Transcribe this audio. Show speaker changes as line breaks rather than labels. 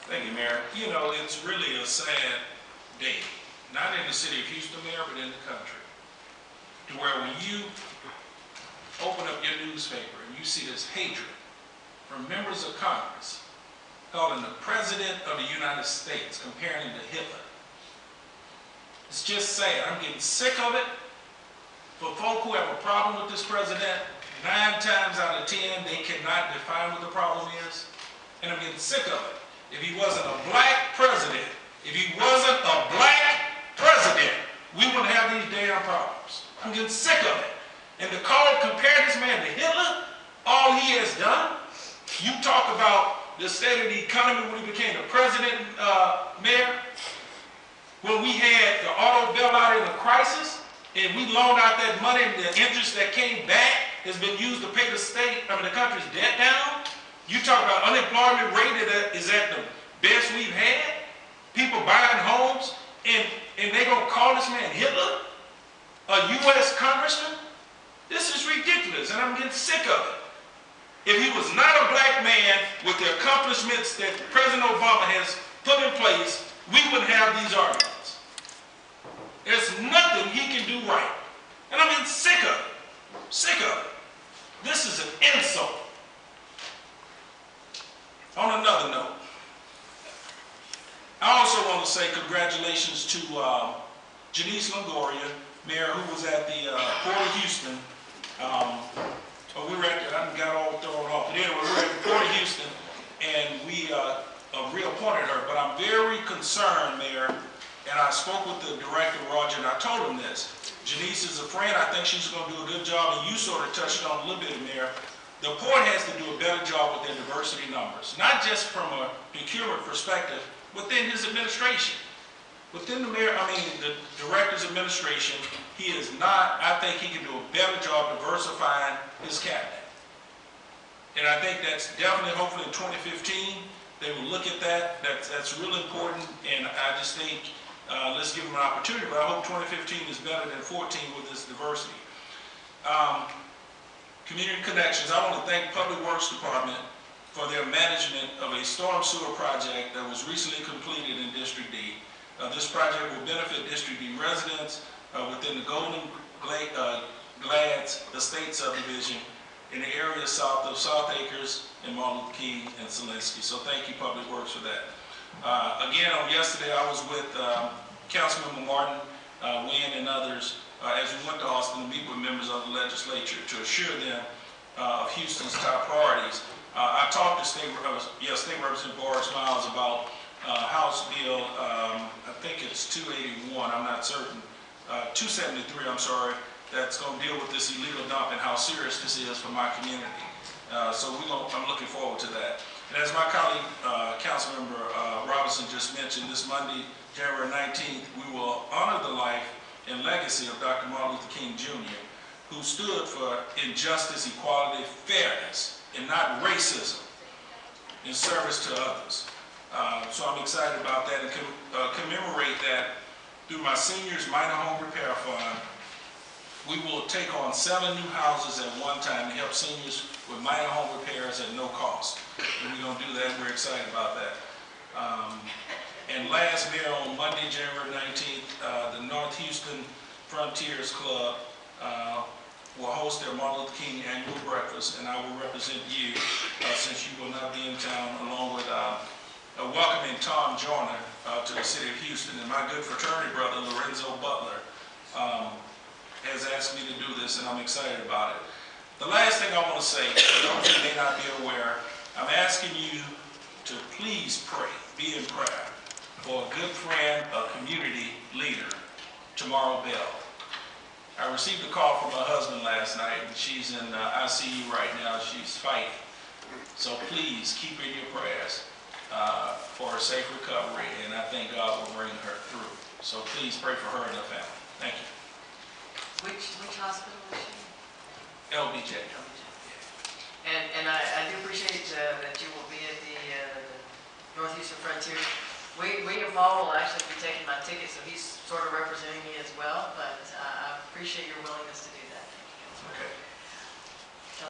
Thank you, Mayor. You know, it's really a sad day, not in the city of Houston, Mayor, but in the country, to where when you open up your newspaper and you see this hatred from members of Congress calling the President of the United States, comparing him to Hitler. It's just sad. I'm getting sick of it. For folk who have a problem with this president, 9 times out of 10, they cannot define what the problem is. And I'm getting sick of it. If he wasn't a black president, we wouldn't have these damn problems. I'm getting sick of it. And to compare this man to Hitler, all he has done, you talk about the state of the economy when he became the president, Mayor, when we had the auto bailout in the crisis, and we loaned out that money, and the interest that came back has been used to pay the country's debt down. You talk about unemployment rate that is at the best we've had, people buying homes, and they gonna call this man Hitler, a U.S. congressman? This is ridiculous, and I'm getting sick of it. If he was not a black man with the accomplishments that President Obama has put in place, we wouldn't have these arguments. There's nothing he can do right. And I'm getting sick of it. Sick of it. This is an insult. On another note, I also want to say congratulations to Janice Longoria, Mayor, who was at the Port of Houston. We were at, I got all thrown off. But anyway, we were at the Port of Houston, and we reappointed her. But I'm very concerned, Mayor, and I spoke with the director, Roger, and I told him this. Janice is a friend. I think she's going to do a good job, and you sort of touched on a little bit, Mayor. The port has to do a better job with their diversity numbers, not just from a procurement perspective, within his administration. Within the mayor, the director's administration, he is not, I think he can do a better job diversifying his cabinet. And I think that's definitely, hopefully in 2015, they will look at that. That's really important, and I just think, let's give them an opportunity, but I hope 2015 is better than 14 with this diversity. Community connections. I want to thank Public Works Department for their management of a storm sewer project that was recently completed in District D. This project will benefit District D residents within the Golden Glads Estate subdivision in the area south of South Acres and Martin Luther King and Selinsky. So thank you, Public Works, for that. Again, on yesterday, I was with Councilmember Martin, Wynn, and others as we went to Austin to meet with members of the legislature to assure them of Houston's top priorities. I talked to State Representative Boris Miles about House Bill, I think it's 281, I'm not certain, 273, I'm sorry, that's going to deal with this illegal dump and how serious this is for my community. So I'm looking forward to that. And as my colleague, Councilmember Robinson just mentioned, this Monday, January 19th, we will honor the life and legacy of Dr. Martin Luther King Jr., who stood for injustice, equality, fairness, and not racism in service to others. So I'm excited about that and commemorate that through my seniors minor home repair fund. We will take on 7 new houses at one time to help seniors with minor home repairs at no cost. And we're going to do that. We're excited about that. And last, Mayor, on Monday, January 19th, the North Houston Frontiers Club will host their Martin Luther King annual breakfast, and I will represent you since you will not be in town, along with welcoming Tom Joyner to the city of Houston. And my good fraternity brother, Lorenzo Butler, has asked me to do this, and I'm excited about it. The last thing I want to say, for those who may not be aware, I'm asking you to please pray, be in prayer, for a good friend, a community leader, Tamara Bell. I received a call from my husband last night, and she's in ICU right now. She's fighting. So please keep her in your prayers for a safe recovery, and I think God will bring her through. So please pray for her and her family. Thank you.
Which hospital is she?
LBJ.
And I do appreciate that you will be at the North Houston Frontier. William Paul will actually be taking my ticket, so he's sort of representing me as well, but I appreciate your willingness to do that. Thank you, Councilman.
Okay.